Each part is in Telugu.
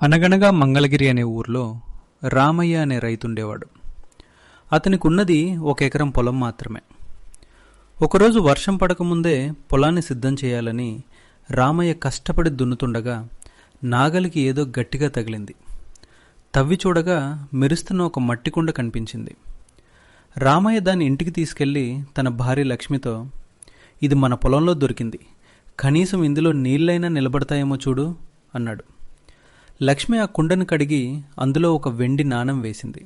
అనగనగా మంగళగిరి అనే ఊర్లో రామయ్య అనే రైతుండేవాడు. అతనికి ఉన్నది 1 ఎకరం పొలం మాత్రమే. ఒకరోజు వర్షం పడకముందే పొలాన్ని సిద్ధం చేయాలని రామయ్య కష్టపడి దున్నుతుండగా నాగలికి ఏదో గట్టిగా తగిలింది. తవ్వి చూడగా మెరుస్తున్న ఒక మట్టి కుండ కనిపించింది. రామయ్య దాన్ని ఇంటికి తీసుకెళ్లి తన భార్య లక్ష్మితో, "ఇది మన పొలంలో దొరికింది, కనీసం ఇందులో నీళ్ళైనా నిలబడతాయేమో చూడు" అన్నాడు. లక్ష్మి ఆ కుండను కడిగి అందులో ఒక వెండి నాణెం వేసింది.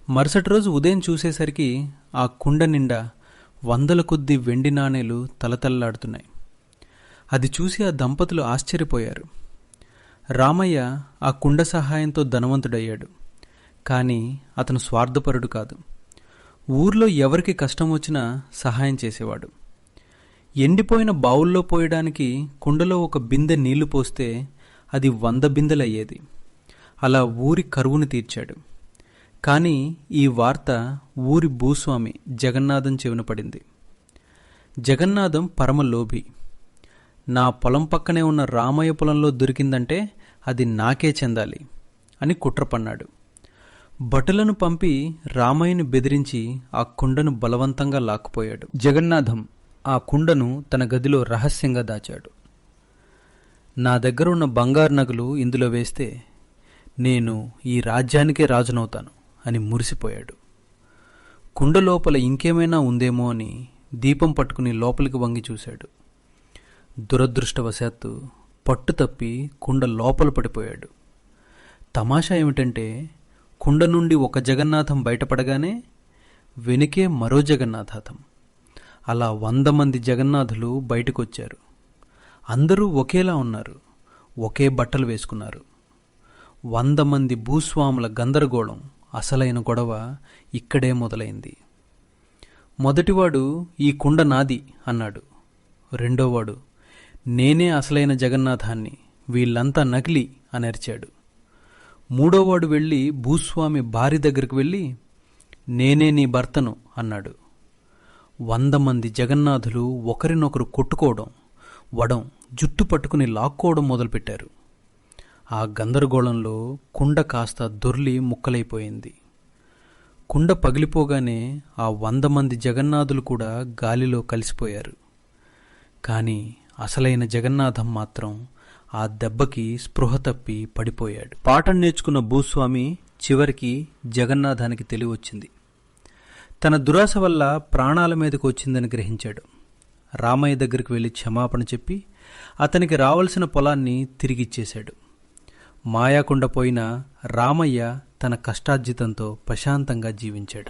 మరుసటి రోజు ఉదయం చూసేసరికి ఆ కుండ నిండా 100ల కొద్దీ వెండి నాణేలు తలతల్లాడుతున్నాయి. అది చూసి ఆ దంపతులు ఆశ్చర్యపోయారు. రామయ్య ఆ కుండ సహాయంతో ధనవంతుడయ్యాడు. కానీ అతను స్వార్థపరుడు కాదు. ఊర్లో ఎవరికి కష్టం వచ్చినా సహాయం చేసేవాడు. ఎండిపోయిన బావుల్లో పోయడానికి కుండలో ఒక బిందె నీళ్లు పోస్తే అది 100 బిందెలయ్యేది. అలా ఊరి కరువును తీర్చాడు. కానీ ఈ వార్త ఊరి భూస్వామి జగన్నాథం చెవిన పడింది. జగన్నాథం పరమలోభి. నా పొలం పక్కనే ఉన్న రామయ్య పొలంలో దొరికిందంటే అది నాకే చెందాలి అని కుట్రపన్నాడు. భటులను పంపి రామయ్యను బెదిరించి ఆ కుండను బలవంతంగా లాక్కుపోయాడు. జగన్నాథం ఆ కుండను తన గదిలో రహస్యంగా దాచాడు. నా దగ్గర ఉన్న బంగారు నగలు ఇందులో వేస్తే నేను ఈ రాజ్యానికే రాజునవుతాను అని మురిసిపోయాడు. కుండ లోపల ఇంకేమైనా ఉందేమో అని దీపం పట్టుకుని లోపలికి వంగి చూశాడు. దురదృష్టవశాత్తు పట్టు తప్పి కుండ లోపల పడిపోయాడు. తమాషా ఏమిటంటే కుండ నుండి ఒక జగన్నాథం బయటపడగానే వెనుకే మరో జగన్నాథం. అలా 100 మంది జగన్నాథులు బయటకొచ్చారు. అందరూ ఒకేలా ఉన్నారు, ఒకే బట్టలు వేసుకున్నారు. 100 మంది భూస్వాముల గందరగోళం, అసలైన గొడవ ఇక్కడే మొదలైంది. మొదటివాడు "ఈ కుండ నాది" అన్నాడు. రెండోవాడు "నేనే అసలైన జగన్నాథాన్ని, వీళ్ళంతా నకిలీ" అని అరిచాడు. మూడోవాడు వెళ్ళి భూస్వామి భార్య దగ్గరికి వెళ్ళి "నేనే నీ భర్తను" అన్నాడు. 100 మంది జగన్నాథులు ఒకరినొకరు కొట్టుకోవడం, వడం, జుట్టు పట్టుకుని లాక్కోవడం మొదలుపెట్టారు. ఆ గందరగోళంలో కుండ కాస్త దొర్లి ముక్కలైపోయింది. కుండ పగిలిపోగానే ఆ 100 మంది జగన్నాథులు కూడా గాలిలో కలిసిపోయారు. కానీ అసలైన జగన్నాథం మాత్రం ఆ దెబ్బకి స్పృహ తప్పి పడిపోయాడు. పాఠం నేర్చుకున్న భూస్వామి చివరికి జగన్నాథానికి తెలివొచ్చింది. తన దురాశ వల్ల ప్రాణాల మీదకు వచ్చిందని గ్రహించాడు. రామయ్య దగ్గరికి వెళ్ళి క్షమాపణ చెప్పి అతనికి రావాల్సిన పొలాన్ని తిరిగిచ్చేశాడు. మాయాకుండ పోయిన రామయ్య తన కష్టార్జితంతో ప్రశాంతంగా జీవించాడు.